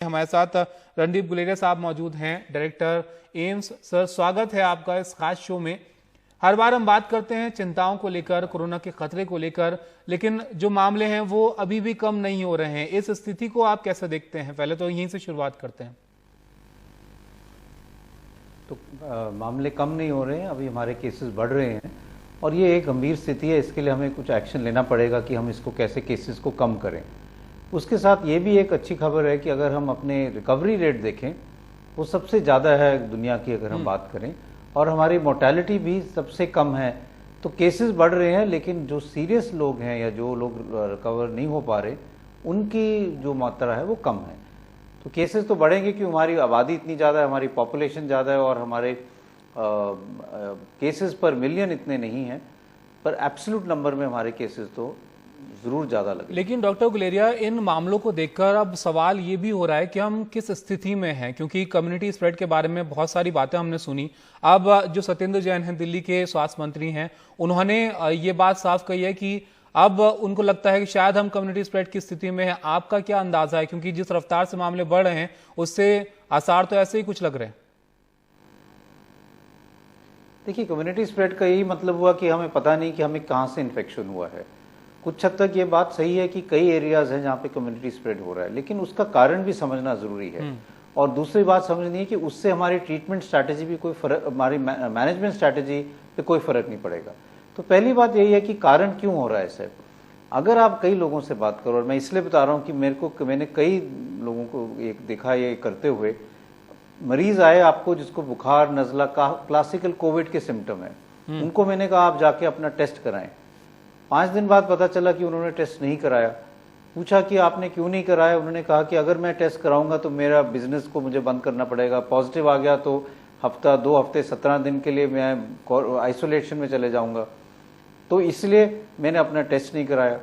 हमारे साथ रणदीप गुलेरिया साहब मौजूद हैं, डायरेक्टर एम्स। सर, स्वागत है आपका इस खास शो में। हर बार हम बात करते हैं चिंताओं को लेकर, कोरोना के खतरे को लेकर, लेकिन जो मामले हैं वो अभी भी कम नहीं हो रहे हैं। इस स्थिति को आप कैसे देखते हैं? पहले तो यहीं से शुरुआत करते हैं। तो मामले कम नहीं हो रहे हैं, अभी हमारे केसेस बढ़ रहे हैं और ये एक गंभीर स्थिति है। इसके लिए हमें कुछ एक्शन लेना पड़ेगा कि हम इसको कैसे केसेस को कम करें। उसके साथ ये भी एक अच्छी खबर है कि अगर हम अपने रिकवरी रेट देखें वो सबसे ज़्यादा है दुनिया की, अगर हम बात करें, और हमारी मोर्टेलिटी भी सबसे कम है। तो केसेस बढ़ रहे हैं, लेकिन जो सीरियस लोग हैं या जो लोग रिकवर नहीं हो पा रहे उनकी जो मात्रा है वो कम है। तो केसेस तो बढ़ेंगे क्योंकि हमारी आबादी इतनी ज़्यादा है, हमारी पॉपुलेशन ज़्यादा है और हमारे केसेस पर मिलियन इतने नहीं हैं, पर एब्सोल्यूट नंबर में हमारे केसेस तो जरूर ज्यादा लगे। लेकिन डॉक्टर गुलेरिया, इन मामलों को देखकर अब सवाल ये भी हो रहा है कि हम किस स्थिति में हैं, क्योंकि कम्युनिटी स्प्रेड के बारे में बहुत सारी बातें हमने सुनी। अब जो सत्येंद्र जैन हैं, दिल्ली के स्वास्थ्य मंत्री हैं, उन्होंने ये बात साफ कही है कि अब उनको लगता है कि शायद हम कम्युनिटी स्प्रेड की स्थिति में हैं। आपका क्या अंदाजा है, क्योंकि जिस रफ्तार से मामले बढ़ रहे हैं उससे आसार तो ऐसे ही कुछ लग रहे हैं? देखिए, कम्युनिटी स्प्रेड का यही मतलब हुआ कि हमें पता नहीं कि हमें कहाँ से इन्फेक्शन हुआ है। कुछ हद तक ये बात सही है कि कई एरियाज हैं जहाँ पे कम्युनिटी स्प्रेड हो रहा है, लेकिन उसका कारण भी समझना जरूरी है। और दूसरी बात समझनी है कि उससे हमारी ट्रीटमेंट स्ट्रैटेजी भी कोई फर्क, हमारी मैनेजमेंट स्ट्रैटेजी पे कोई फर्क नहीं पड़ेगा। तो पहली बात यही है कि कारण क्यों हो रहा है सर। अगर आप कई लोगों से बात करो, और मैं इसलिए बता रहा हूँ कि मैंने कई लोगों को एक देखा ये करते हुए, मरीज आए आपको जिसको बुखार नजला का क्लासिकल कोविड के सिम्टम है, उनको मैंने कहा आप जाके अपना टेस्ट कराएं। 5 दिन बाद पता चला कि उन्होंने टेस्ट नहीं कराया। पूछा कि आपने क्यों नहीं कराया, उन्होंने कहा कि अगर मैं टेस्ट कराऊंगा तो मेरा बिजनेस को मुझे बंद करना पड़ेगा, पॉजिटिव आ गया तो हफ्ता 2 हफ्ते 17 दिन के लिए मैं आइसोलेशन में चले जाऊंगा, तो इसलिए मैंने अपना टेस्ट नहीं कराया।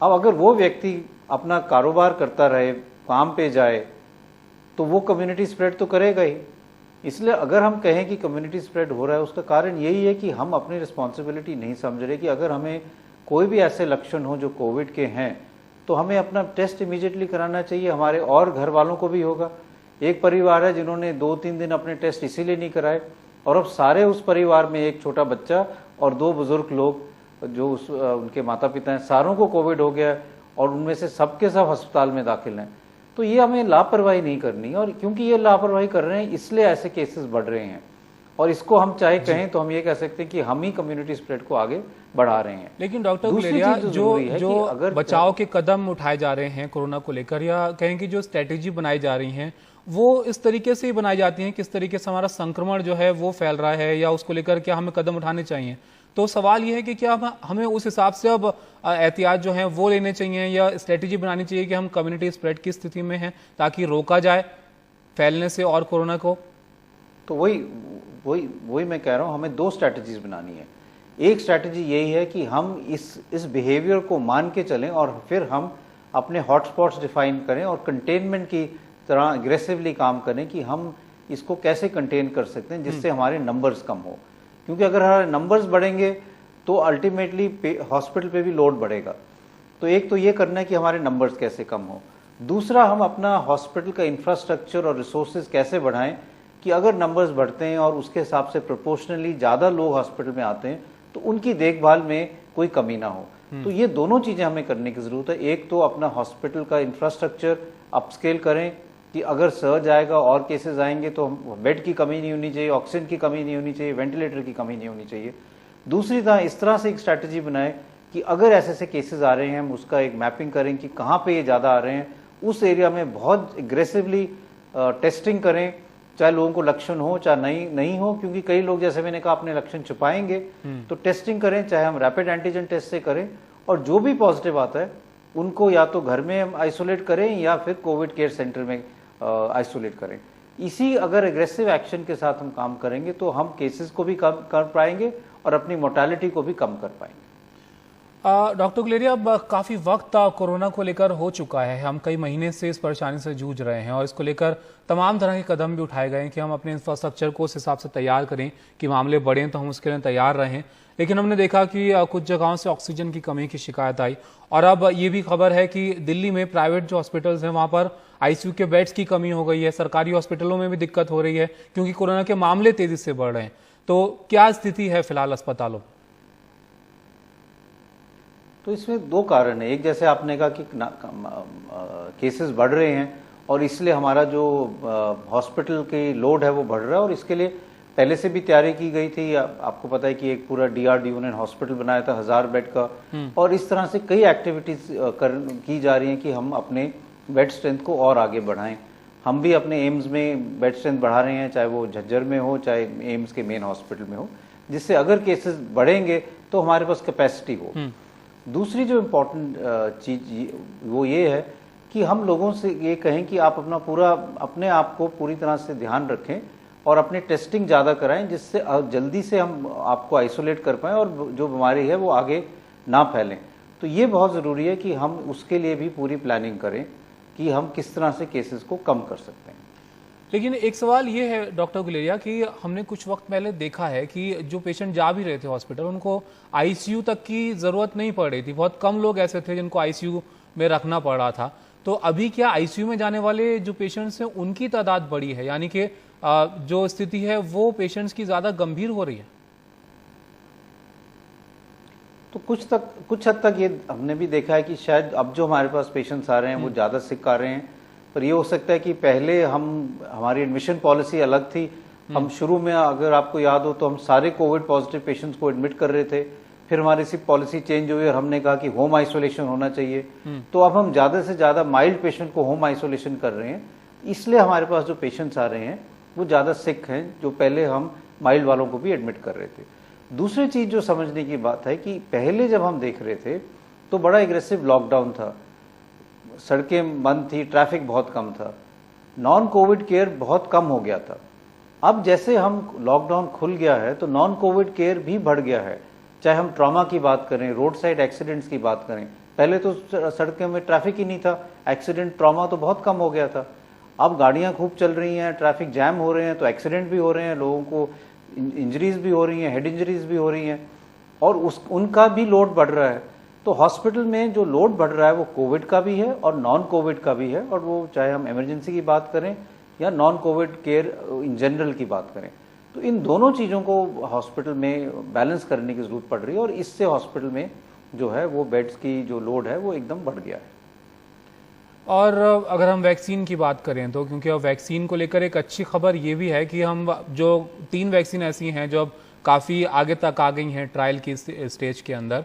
अब अगर वो व्यक्ति अपना कारोबार करता रहे, काम पे जाए, तो वो कम्युनिटी स्प्रेड तो करेगा ही। इसलिए अगर हम कहें कि कम्युनिटी स्प्रेड हो रहा है, उसका कारण यही है कि हम अपनी रिस्पॉन्सिबिलिटी नहीं समझ रहे कि अगर हमें कोई भी ऐसे लक्षण हो जो कोविड के हैं तो हमें अपना टेस्ट इमीडिएटली कराना चाहिए। हमारे और घर वालों को भी होगा। एक परिवार है जिन्होंने 2-3 दिन अपने टेस्ट इसीलिए नहीं कराए, और अब सारे उस परिवार में एक छोटा बच्चा और 2 बुजुर्ग लोग जो उनके माता पिता हैं, सारों को कोविड हो गया और उनमें से सबके सब अस्पताल में दाखिल हैं। तो ये हमें लापरवाही नहीं करनी, और क्योंकि ये लापरवाही कर रहे हैं इसलिए ऐसे केसेस बढ़ रहे हैं। और इसको हम चाहे कहें तो हम ये कह सकते हैं कि हम ही कम्युनिटी स्प्रेड को आगे बढ़ा रहे हैं। लेकिन डॉक्टर गुलेरिया, जो अगर बचाव के कदम उठाए जा रहे हैं कोरोना को लेकर, या कहें कि जो स्ट्रेटेजी बनाई जा रही हैं, वो इस तरीके से ही बनाई जाती हैं किस तरीके से हमारा संक्रमण जो है वो फैल रहा है, या उसको लेकर क्या हमें कदम उठाने चाहिए? तो सवाल ये है कि क्या हमें उस हिसाब से अब एहतियात जो है वो लेने चाहिए, या स्ट्रेटेजी बनानी चाहिए कि हम कम्युनिटी स्प्रेड की स्थिति में हैं ताकि रोका जाए फैलने से और कोरोना को? तो वही मैं कह रहा हूं, हमें 2 स्ट्रैटेजीज बनानी है। एक स्ट्रैटेजी यही है कि हम इस बिहेवियर को मान के चलें और फिर हम अपने हॉटस्पॉट्स डिफाइन करें और कंटेनमेंट की तरह अग्रेसिवली काम करें कि हम इसको कैसे कंटेन कर सकते हैं जिससे हमारे नंबर्स कम हो। क्योंकि अगर हमारे नंबर्स बढ़ेंगे तो अल्टीमेटली हॉस्पिटल पे भी लोड बढ़ेगा। तो एक तो ये करना है कि हमारे नंबर्स कैसे कम हो। दूसरा, हम अपना हॉस्पिटल का इंफ्रास्ट्रक्चर और रिसोर्सेज कैसे बढ़ाएं कि अगर नंबर्स बढ़ते हैं और उसके हिसाब से प्रोपोर्शनली ज्यादा लोग हॉस्पिटल में आते हैं तो उनकी देखभाल में कोई कमी ना हो। तो ये दोनों चीजें हमें करने की जरूरत है। एक तो अपना हॉस्पिटल का इंफ्रास्ट्रक्चर अपस्केल करें कि अगर सर्ज आएगा और केसेस आएंगे तो बेड की कमी नहीं होनी चाहिए, ऑक्सीजन की कमी नहीं होनी चाहिए, वेंटिलेटर की कमी नहीं होनी चाहिए। दूसरी इस तरह से एक स्ट्रैटेजी बनाए कि अगर ऐसे केसेस आ रहे हैं हम उसका एक मैपिंग करें कि कहाँ पे ये ज्यादा आ रहे हैं, उस एरिया में बहुत एग्रेसिवली टेस्टिंग करें, चाहे लोगों को लक्षण हो चाहे नहीं हो। क्योंकि कई लोग, जैसे मैंने कहा, अपने लक्षण छुपाएंगे, तो टेस्टिंग करें, चाहे हम रैपिड एंटीजन टेस्ट से करें, और जो भी पॉजिटिव आता है उनको या तो घर में हम आइसोलेट करें या फिर कोविड केयर सेंटर में आइसोलेट करें। इसी अगर एग्रेसिव एक्शन के साथ हम काम करेंगे तो हम केसेस को भी कम कर पाएंगे और अपनी मोर्टेलिटी को भी कम कर पाएंगे। डॉक्टर गुलेरिया, अब काफी वक्त कोरोना को लेकर हो चुका है, हम कई महीने से इस परेशानी से जूझ रहे हैं और इसको लेकर तमाम तरह के कदम भी उठाए गए हैं कि हम अपने इंफ्रास्ट्रक्चर को उस हिसाब से तैयार करें कि मामले बढ़ें तो हम उसके लिए तैयार रहें। लेकिन हमने देखा कि कुछ जगहों से ऑक्सीजन की कमी की शिकायत आई, और अब ये भी खबर है कि दिल्ली में प्राइवेट जो हॉस्पिटल्स हैं वहां पर आईसीयू के बेड्स की कमी हो गई है, सरकारी हॉस्पिटलों में भी दिक्कत हो रही है क्योंकि कोरोना के मामले तेजी से बढ़ रहे हैं। तो क्या स्थिति है फिलहाल अस्पतालों? तो इसमें दो कारण है। एक, जैसे आपने कहा कि केसेस बढ़ रहे हैं और इसलिए हमारा जो हॉस्पिटल की लोड है वो बढ़ रहा है, और इसके लिए पहले से भी तैयारी की गई थी। आपको पता है कि एक पूरा DRDO ने हॉस्पिटल बनाया था 1000 बेड का, और इस तरह से कई एक्टिविटीज की जा रही हैं कि हम अपने बेड स्ट्रेंथ को और आगे बढ़ाएं। हम भी अपने एम्स में बेड स्ट्रेंथ बढ़ा रहे हैं, चाहे वो झज्जर में हो चाहे एम्स के मेन हॉस्पिटल में हो, जिससे अगर केसेस बढ़ेंगे तो हमारे पास कैपेसिटी हो। दूसरी जो इम्पोर्टेंट चीज वो ये है कि हम लोगों से ये कहें कि आप अपने आप को पूरी तरह से ध्यान रखें और अपने टेस्टिंग ज़्यादा कराएं, जिससे जल्दी से हम आपको आइसोलेट कर पाएं और जो बीमारी है वो आगे ना फैलें। तो ये बहुत ज़रूरी है कि हम उसके लिए भी पूरी प्लानिंग करें कि हम किस तरह से केसेस को कम कर सकते हैं। लेकिन एक सवाल ये है डॉक्टर गुलेरिया कि हमने कुछ वक्त पहले देखा है कि जो पेशेंट जा भी रहे थे हॉस्पिटल, उनको आईसीयू तक की जरूरत नहीं पड़ रही थी। बहुत कम लोग ऐसे थे जिनको आईसीयू में रखना पड़ रहा था। तो अभी क्या आईसीयू में जाने वाले जो पेशेंट्स हैं उनकी तादाद बढ़ी है, यानी कि जो स्थिति है वो पेशेंट्स की ज्यादा गंभीर हो रही है? तो कुछ हद तक ये हमने भी देखा है कि शायद अब जो हमारे पास पेशेंट्स आ रहे हैं वो ज़्यादा सिक आ रहे हैं। पर ये हो सकता है कि पहले हमारी एडमिशन पॉलिसी अलग थी। हम शुरू में, अगर आपको याद हो, तो हम सारे कोविड पॉजिटिव पेशेंट्स को एडमिट कर रहे थे। फिर हमारी सी पॉलिसी चेंज हुई और हमने कहा कि होम आइसोलेशन होना चाहिए। तो अब हम ज़्यादा से ज़्यादा माइल्ड पेशेंट को होम आइसोलेशन कर रहे हैं। इसलिए हमारे पास जो पेशेंट्स आ रहे हैं वो ज़्यादा सिक हैं, जो पहले हम माइल्ड वालों को भी एडमिट कर रहे थे। दूसरी चीज़ जो समझने की बात है कि पहले जब हम देख रहे थे तो बड़ा एग्रेसिव लॉकडाउन था, सड़कें बंद थी, ट्रैफिक बहुत कम था, नॉन कोविड केयर बहुत कम हो गया था। अब जैसे हम लॉकडाउन खुल गया है तो नॉन कोविड केयर भी बढ़ गया है। चाहे हम ट्रॉमा की बात करें, रोड साइड एक्सीडेंट्स की बात करें, पहले तो सड़कों में ट्रैफिक ही नहीं था, एक्सीडेंट ट्रॉमा तो बहुत कम हो गया था। अब गाड़ियां खूब चल रही हैं, ट्रैफिक जैम हो रहे हैं, तो एक्सीडेंट भी हो रहे हैं, लोगों को इंजरीज भी हो रही हैं, हेड इंजरीज भी हो रही हैं, और उनका भी लोड बढ़ रहा है। तो हॉस्पिटल में जो लोड बढ़ रहा है वो कोविड का भी है और नॉन कोविड का भी है, और वो चाहे हम इमरजेंसी की बात करें या non Covid care in general की बात करें। तो इन दोनों चीज़ों को हॉस्पिटल में बैलेंस करने की जरूरत पड़ रही है, और इससे हॉस्पिटल में जो है वो बेड्स की जो लोड है वो एकदम बढ़ गया है। और अगर हम वैक्सीन की बात करें तो, क्योंकि अब वैक्सीन को लेकर एक अच्छी खबर ये भी है कि हम जो 3 वैक्सीन ऐसी हैं जो अब काफ़ी आगे तक आ गई हैं ट्रायल की स्टेज के अंदर।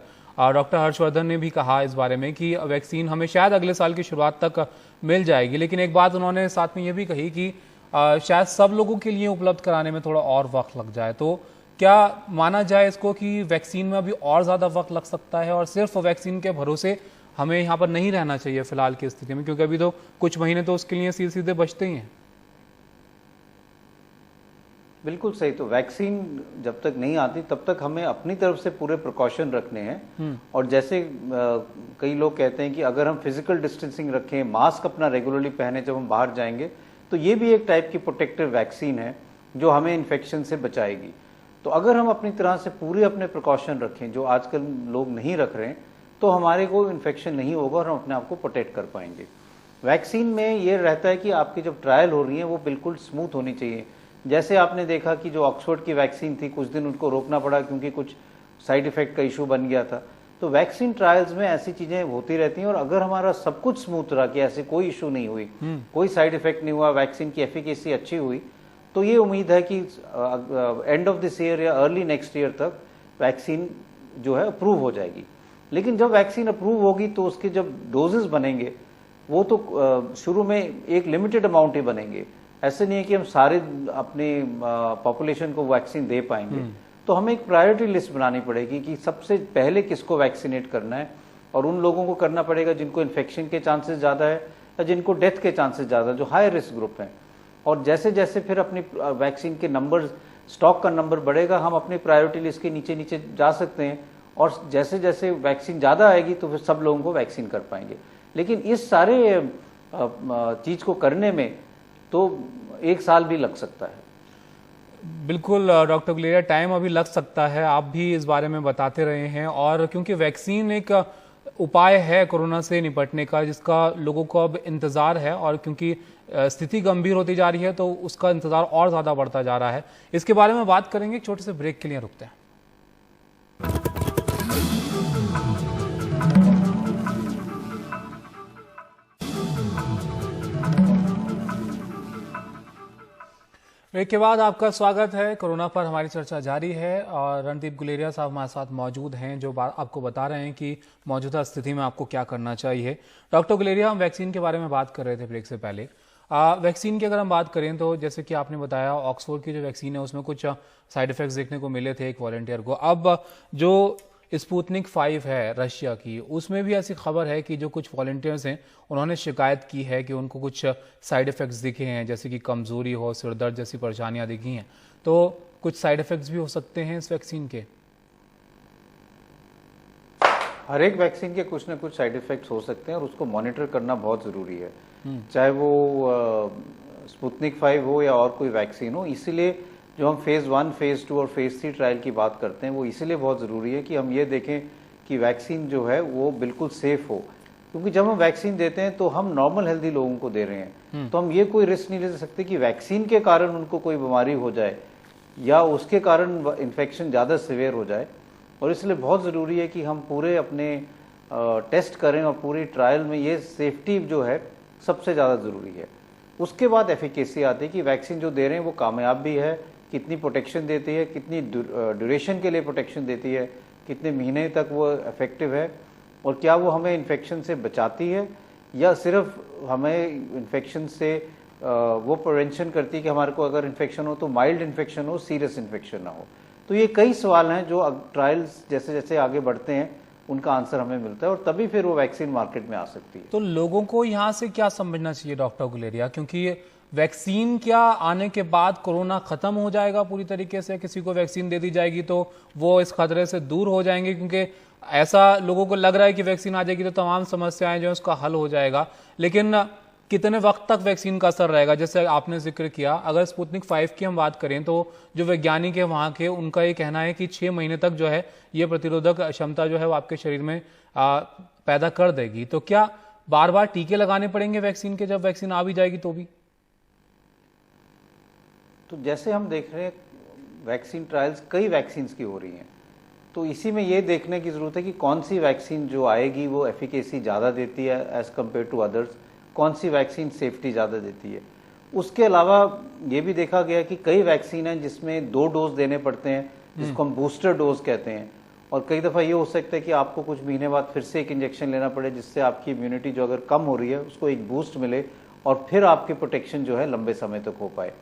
डॉक्टर हर्षवर्धन ने भी कहा इस बारे में कि वैक्सीन हमें शायद अगले साल की शुरुआत तक मिल जाएगी। लेकिन एक बात उन्होंने साथ में ये भी कही कि शायद सब लोगों के लिए उपलब्ध कराने में थोड़ा और वक्त लग जाए। तो क्या माना जाए इसको कि वैक्सीन में अभी और ज़्यादा वक्त लग सकता है और सिर्फ वैक्सीन के भरोसे हमें यहाँ पर नहीं रहना चाहिए फिलहाल की स्थिति में, क्योंकि अभी तो कुछ महीने तो उसके लिए सीधे बचते ही हैं? बिल्कुल सही। तो वैक्सीन जब तक नहीं आती तब तक हमें अपनी तरफ से पूरे प्रिकॉशन रखने हैं। और जैसे कई लोग कहते हैं कि अगर हम फिजिकल डिस्टेंसिंग रखें, मास्क अपना रेगुलरली पहने जब हम बाहर जाएंगे, तो ये भी एक टाइप की प्रोटेक्टिव वैक्सीन है जो हमें इन्फेक्शन से बचाएगी। तो अगर हम अपनी तरह से पूरे अपने प्रिकॉशन रखें, जो आजकल लोग नहीं रख रहे हैं, तो हमारे को इन्फेक्शन नहीं होगा और हम अपने आप को प्रोटेक्ट कर पाएंगे। वैक्सीन में ये रहता है कि आपकी जब ट्रायल हो रही है वो बिल्कुल स्मूथ होनी चाहिए। जैसे आपने देखा कि जो ऑक्सफोर्ड की वैक्सीन थी, कुछ दिन उनको रोकना पड़ा क्योंकि कुछ साइड इफेक्ट का इशू बन गया था। तो वैक्सीन ट्रायल्स में ऐसी चीजें होती रहती हैं, और अगर हमारा सब कुछ स्मूथ रहा कि ऐसे कोई इशू नहीं हुई, कोई साइड इफेक्ट नहीं हुआ, वैक्सीन की एफिकेसी अच्छी हुई, तो ये उम्मीद है कि एंड ऑफ दिस ईयर या अर्ली नेक्स्ट ईयर तक वैक्सीन जो है अप्रूव हो जाएगी। लेकिन जब वैक्सीन अप्रूव होगी तो उसके जब डोजेस बनेंगे वो तो शुरू में एक लिमिटेड अमाउंट ही बनेंगे। ऐसे नहीं है कि हम सारे अपने पॉपुलेशन को वैक्सीन दे पाएंगे। तो हमें एक प्रायोरिटी लिस्ट बनानी पड़ेगी कि सबसे पहले किसको वैक्सीनेट करना है, और उन लोगों को करना पड़ेगा जिनको इन्फेक्शन के चांसेस ज़्यादा है या जिनको डेथ के चांसेस ज़्यादा, जो हाई रिस्क ग्रुप हैं। और जैसे जैसे फिर अपनी वैक्सीन के नंबर, स्टॉक का नंबर बढ़ेगा, हम अपनी प्रायोरिटी लिस्ट के नीचे नीचे जा सकते हैं, और जैसे जैसे वैक्सीन ज़्यादा आएगी तो फिर सब लोगों को वैक्सीन कर पाएंगे। लेकिन इस सारे चीज़ को करने में तो 1 साल भी लग सकता है। बिल्कुल डॉक्टर गुलेरिया, टाइम अभी लग सकता है, आप भी इस बारे में बताते रहे हैं। और क्योंकि वैक्सीन एक उपाय है कोरोना से निपटने का जिसका लोगों को अब इंतजार है, और क्योंकि स्थिति गंभीर होती जा रही है तो उसका इंतजार और ज्यादा बढ़ता जा रहा है। इसके बारे में बात करेंगे, एक छोटे से ब्रेक के लिए रुकते हैं। ब्रेक के बाद आपका स्वागत है। कोरोना पर हमारी चर्चा जारी है और रणदीप गुलेरिया साहब हमारे साथ मौजूद हैं जो आपको बता रहे हैं कि मौजूदा स्थिति में आपको क्या करना चाहिए। डॉक्टर गुलेरिया, हम वैक्सीन के बारे में बात कर रहे थे ब्रेक से पहले। वैक्सीन की अगर हम बात करें तो जैसे कि आपने बताया ऑक्सफोर्ड की जो वैक्सीन है उसमें कुछ साइड इफेक्ट्स देखने को मिले थे एक वॉलंटियर को। अब जो स्पुतनिक 5 है रशिया की, उसमें भी ऐसी खबर है कि जो कुछ वॉलंटियर्स हैं उन्होंने शिकायत की है कि उनको कुछ साइड इफेक्ट्स दिखे हैं, जैसे कि कमजोरी हो, सिरदर्द जैसी परेशानियां दिखी हैं। तो कुछ साइड इफेक्ट्स भी हो सकते हैं इस वैक्सीन के। हर एक वैक्सीन के कुछ ना कुछ साइड इफेक्ट्स हो सकते हैं और उसको मॉनिटर करना बहुत जरूरी है, चाहे वो स्पुतनिक 5 हो या और कोई वैक्सीन हो। इसीलिए जो हम फेज 1, फेज 2 और फेज 3 ट्रायल की बात करते हैं वो इसीलिए बहुत ज़रूरी है कि हम ये देखें कि वैक्सीन जो है वो बिल्कुल सेफ हो, क्योंकि जब हम वैक्सीन देते हैं तो हम नॉर्मल हेल्दी लोगों को दे रहे हैं, तो हम ये कोई रिस्क नहीं ले सकते कि वैक्सीन के कारण उनको कोई बीमारी हो जाए या उसके कारण इन्फेक्शन ज़्यादा सिवियर हो जाए। और इसलिए बहुत ज़रूरी है कि हम पूरे अपने टेस्ट करें और पूरी ट्रायल में ये सेफ्टी जो है सबसे ज़्यादा ज़रूरी है। उसके बाद एफिकेसी आती है कि वैक्सीन जो दे रहे हैं वो कामयाब भी है, कितनी प्रोटेक्शन देती है, कितनी ड्यूरेशन के लिए प्रोटेक्शन देती है, कितने महीने तक वो इफेक्टिव है, और क्या वो हमें इन्फेक्शन से बचाती है या सिर्फ हमें इन्फेक्शन से वो प्रिवेंशन करती है कि हमारे को अगर इन्फेक्शन हो तो माइल्ड इन्फेक्शन हो, सीरियस इन्फेक्शन ना हो। तो ये कई सवाल हैं जो ट्रायल्स जैसे जैसे आगे बढ़ते हैं उनका आंसर हमें मिलता है और तभी फिर वो वैक्सीन मार्केट में आ सकती है। तो लोगों को यहाँ से क्या समझना चाहिए डॉक्टर गुलेरिया, क्योंकि वैक्सीन क्या आने के बाद कोरोना खत्म हो जाएगा पूरी तरीके से, किसी को वैक्सीन दे दी जाएगी तो वो इस खतरे से दूर हो जाएंगे, क्योंकि ऐसा लोगों को लग रहा है कि वैक्सीन आ जाएगी तो तमाम समस्याएं जो है उसका हल हो जाएगा। लेकिन कितने वक्त तक वैक्सीन का असर रहेगा, जैसे आपने जिक्र किया, अगर स्पुतनिक 5 की हम बात करें तो जो वैज्ञानिक है वहां के, उनका ये कहना है कि 6 महीने तक जो है ये प्रतिरोधक क्षमता जो है वो आपके शरीर में पैदा कर देगी। तो क्या बार बार टीके लगाने पड़ेंगे वैक्सीन के जब वैक्सीन आ भी जाएगी तो भी? तो जैसे हम देख रहे हैं वैक्सीन ट्रायल्स कई वैक्सीन की हो रही हैं, तो इसी में ये देखने की जरूरत है कि कौन सी वैक्सीन जो आएगी वो एफिकेसी ज़्यादा देती है एज कम्पेयर टू अदर्स, कौन सी वैक्सीन सेफ्टी ज़्यादा देती है। उसके अलावा ये भी देखा गया कि कई वैक्सीन हैं जिसमें 2 डोज देने पड़ते हैं, जिसको हम बूस्टर डोज कहते हैं, और कई दफ़ा ये हो सकता है कि आपको कुछ महीने बाद फिर से एक इंजेक्शन लेना पड़े जिससे आपकी इम्यूनिटी जो अगर कम हो रही है उसको एक बूस्ट मिले और फिर आपकी प्रोटेक्शन जो है लंबे समय तक हो पाए।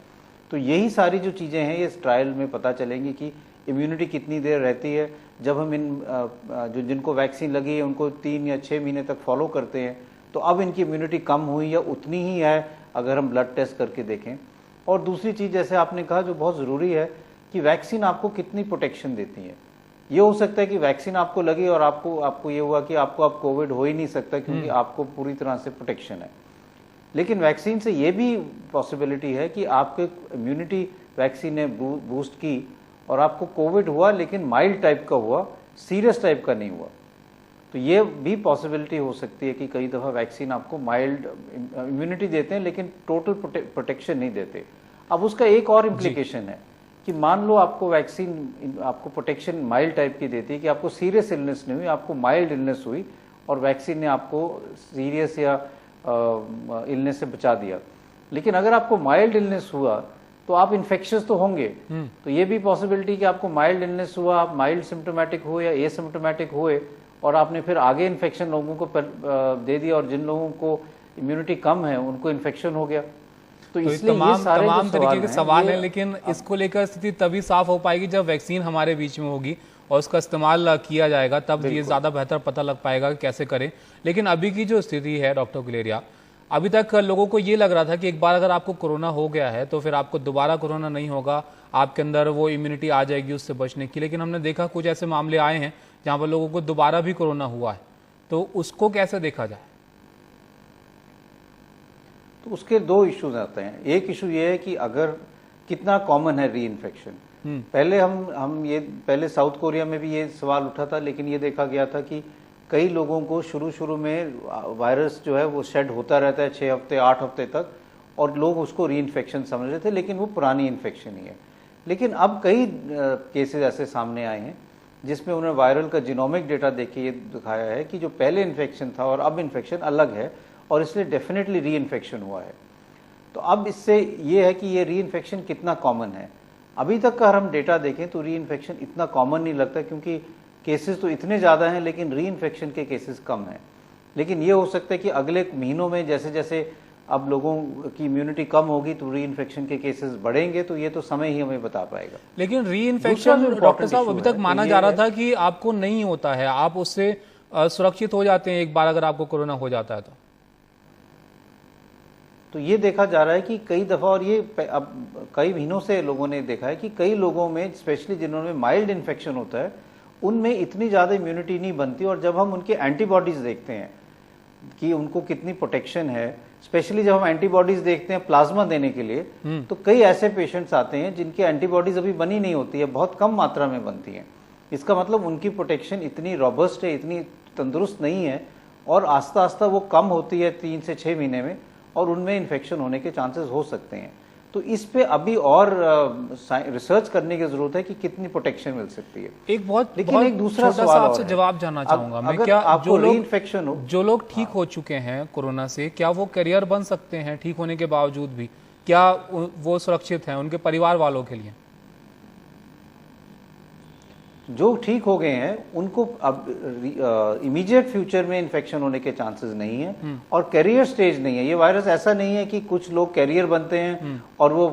तो यही सारी जो चीज़ें हैं ये इस ट्रायल में पता चलेंगी कि इम्यूनिटी कितनी देर रहती है। जब हम जिनको वैक्सीन लगी है उनको 3 या 6 महीने तक फॉलो करते हैं तो अब इनकी इम्यूनिटी कम हुई या उतनी ही है अगर हम ब्लड टेस्ट करके देखें। और दूसरी चीज़ जैसे आपने कहा जो बहुत ज़रूरी है कि वैक्सीन आपको कितनी प्रोटेक्शन देती है। ये हो सकता है कि वैक्सीन आपको लगी और आपको ये हुआ कि आपको अब कोविड हो ही नहीं सकता क्योंकि आपको पूरी तरह से प्रोटेक्शन है, लेकिन वैक्सीन से ये भी पॉसिबिलिटी है कि आपके इम्यूनिटी वैक्सीन ने बूस्ट की और आपको कोविड हुआ लेकिन माइल्ड टाइप का हुआ, सीरियस टाइप का नहीं हुआ। तो ये भी पॉसिबिलिटी हो सकती है कि कई दफ़ा वैक्सीन आपको माइल्ड इम्यूनिटी देते हैं लेकिन टोटल प्रोटेक्शन नहीं देते। अब उसका एक और इम्प्लीकेशन है कि मान लो आपको वैक्सीन आपको प्रोटेक्शन माइल्ड टाइप की देती है कि आपको सीरियस इलनेस नहीं हुई, आपको माइल्ड इलनेस हुई और वैक्सीन ने आपको सीरियस या इलनेस से बचा दिया। लेकिन अगर आपको माइल्ड इलनेस हुआ तो आप इन्फेक्शियस तो होंगे, तो ये भी पॉसिबिलिटी कि आपको माइल्ड इलनेस हुआ, आप माइल्ड सिम्टोमेटिक हुए या एसिम्टोमेटिक हुए और आपने फिर आगे इन्फेक्शन लोगों को दे दिया और जिन लोगों को इम्यूनिटी कम है उनको इन्फेक्शन हो गया। तो इसलिए तमाम तरीके के सवाल हैं, लेकिन इसको लेकर स्थिति तभी साफ हो पाएगी जब वैक्सीन हमारे बीच में होगी और उसका इस्तेमाल किया जाएगा, तब ये ज्यादा बेहतर पता लग पाएगा कि कैसे करें। लेकिन अभी की जो स्थिति है डॉक्टर गुलेरिया, अभी तक लोगों को ये लग रहा था कि एक बार अगर आपको कोरोना हो गया है तो फिर आपको दोबारा कोरोना नहीं होगा, आपके अंदर वो इम्यूनिटी आ जाएगी उससे बचने की। लेकिन हमने देखा कुछ ऐसे मामले आए हैं जहां पर लोगों को दोबारा भी कोरोना हुआ है, तो उसको कैसे देखा जाए? तो उसके 2 इश्यूज आते हैं। एक इशू ये है कि अगर कितना कॉमन है री इन्फेक्शन। पहले हम ये पहले साउथ कोरिया में भी ये सवाल उठा था, लेकिन ये देखा गया था कि कई लोगों को शुरू में वायरस जो है वो शेड होता रहता है 6 हफ्ते 8 हफ्ते तक, और लोग उसको री इन्फेक्शन समझ रहे थे, लेकिन वो पुरानी इन्फेक्शन ही है। लेकिन अब कई केसेस ऐसे सामने आए हैं जिसमें उन्होंने वायरल का जीनोमिक डेटा देख के ये दिखाया है कि जो पहले इन्फेक्शन था और अब इन्फेक्शन अलग है, और इसलिए डेफिनेटली री इन्फेक्शन हुआ है। तो अब इससे ये है कि ये री इन्फेक्शन कितना कॉमन है। अभी तक का हम डेटा देखें तो री इन्फेक्शन इतना कॉमन नहीं लगता, क्योंकि केसेस तो इतने ज़्यादा हैं लेकिन री इन्फेक्शन के केसेस कम हैं। लेकिन ये हो सकता है कि अगले महीनों में जैसे जैसे अब लोगों की इम्यूनिटी कम होगी तो री इन्फेक्शन के केसेस बढ़ेंगे, तो ये तो समय ही हमें बता पाएगा। लेकिन री इन्फेक्शन डॉक्टर साहब अभी तक माना जा रहा था कि आपको नहीं होता है, आप उससे सुरक्षित हो जाते हैं एक बार अगर आपको कोरोना हो जाता है तो ये देखा जा रहा है कि कई दफा, और ये अब कई महीनों से लोगों ने देखा है कि कई लोगों में, स्पेशली जिन्होंने माइल्ड इन्फेक्शन होता है, उनमें इतनी ज्यादा इम्यूनिटी नहीं बनती। और जब हम उनके एंटीबॉडीज देखते हैं कि उनको कितनी प्रोटेक्शन है, स्पेशली जब हम एंटीबॉडीज देखते हैं प्लाज्मा देने के लिए, तो कई ऐसे पेशेंट्स आते हैं जिनकी एंटीबॉडीज अभी बनी नहीं होती है, बहुत कम मात्रा में बनती हैं। इसका मतलब उनकी प्रोटेक्शन इतनी रॉबस्ट है, इतनी तंदुरुस्त नहीं है, और आस्ता आस्ता वो कम होती है 3 से 6 महीने में, और उनमें इन्फेक्शन होने के चांसेस हो सकते हैं। तो इस पे अभी और रिसर्च करने की जरूरत है कि कितनी प्रोटेक्शन मिल सकती है। एक बहुत एक दूसरा सवाल आपसे जवाब जानना चाहूंगा मैं, क्या जो लोग ठीक हो चुके हैं कोरोना से, क्या वो कैरियर बन सकते हैं ठीक होने के बावजूद भी? क्या वो सुरक्षित हैं उनके परिवार वालों के लिए? जो ठीक हो गए हैं उनको अब इमीडिएट फ्यूचर में इन्फेक्शन होने के चांसेस नहीं है, और कैरियर स्टेज नहीं है। ये वायरस ऐसा नहीं है कि कुछ लोग कैरियर बनते हैं और वो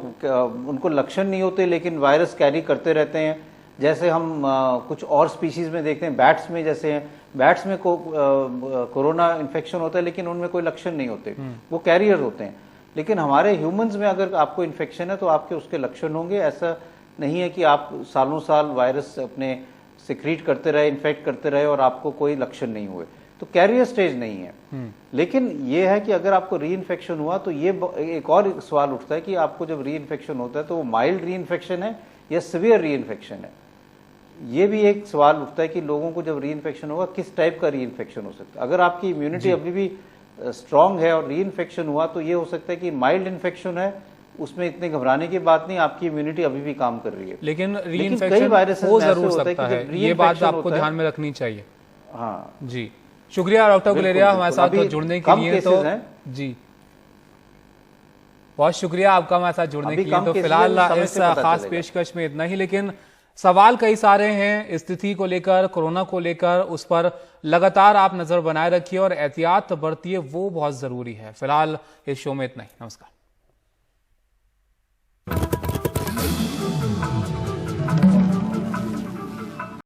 उनको लक्षण नहीं होते लेकिन वायरस कैरी करते रहते हैं। जैसे हम कुछ और स्पीशीज में देखते हैं, बैट्स में जैसे हैं, बैट्स में कोरोना इन्फेक्शन होता है लेकिन उनमें कोई लक्षण नहीं होते, वो कैरियर होते हैं। लेकिन हमारे ह्यूमंस में अगर आपको इन्फेक्शन है तो आपके उसके लक्षण होंगे। ऐसा नहीं है कि आप सालों साल वायरस अपने सिक्रीट करते रहे, इन्फेक्ट करते रहे और आपको कोई लक्षण नहीं हुए, तो कैरियर स्टेज नहीं है। लेकिन ये है कि अगर आपको री इन्फेक्शन हुआ तो ये एक और सवाल उठता है कि आपको जब री इन्फेक्शन होता है तो वो माइल्ड री इन्फेक्शन है या सीवियर री इन्फेक्शन है। ये भी एक सवाल उठता है कि लोगों को जब री इन्फेक्शन होगा किस टाइप का री इन्फेक्शन हो सकता है। अगर आपकी इम्यूनिटी अभी भी स्ट्रांग है और री इन्फेक्शन हुआ तो ये हो सकता है कि माइल्ड इन्फेक्शन है, उसमें इतने घबराने की बात नहीं, आपकी इम्यूनिटी अभी भी काम कर रही है। लेकिन री इन्फेक्शन हो जरूर सकता है, ये बात आपको ध्यान में रखनी चाहिए। हाँ जी, शुक्रिया डॉक्टर गुलेरिया हमारे साथ जुड़ने के लिए। तो जी बहुत शुक्रिया आपका हमारे साथ जुड़ने के लिए। तो फिलहाल इस खास पेशकश में इतना ही, लेकिन सवाल कई सारे हैं स्थिति को लेकर, कोरोना को लेकर। उस पर लगातार आप नजर बनाए रखिए और एहतियात बरतिए, वो बहुत जरूरी है। फिलहाल इस शो में इतना ही। नमस्कार।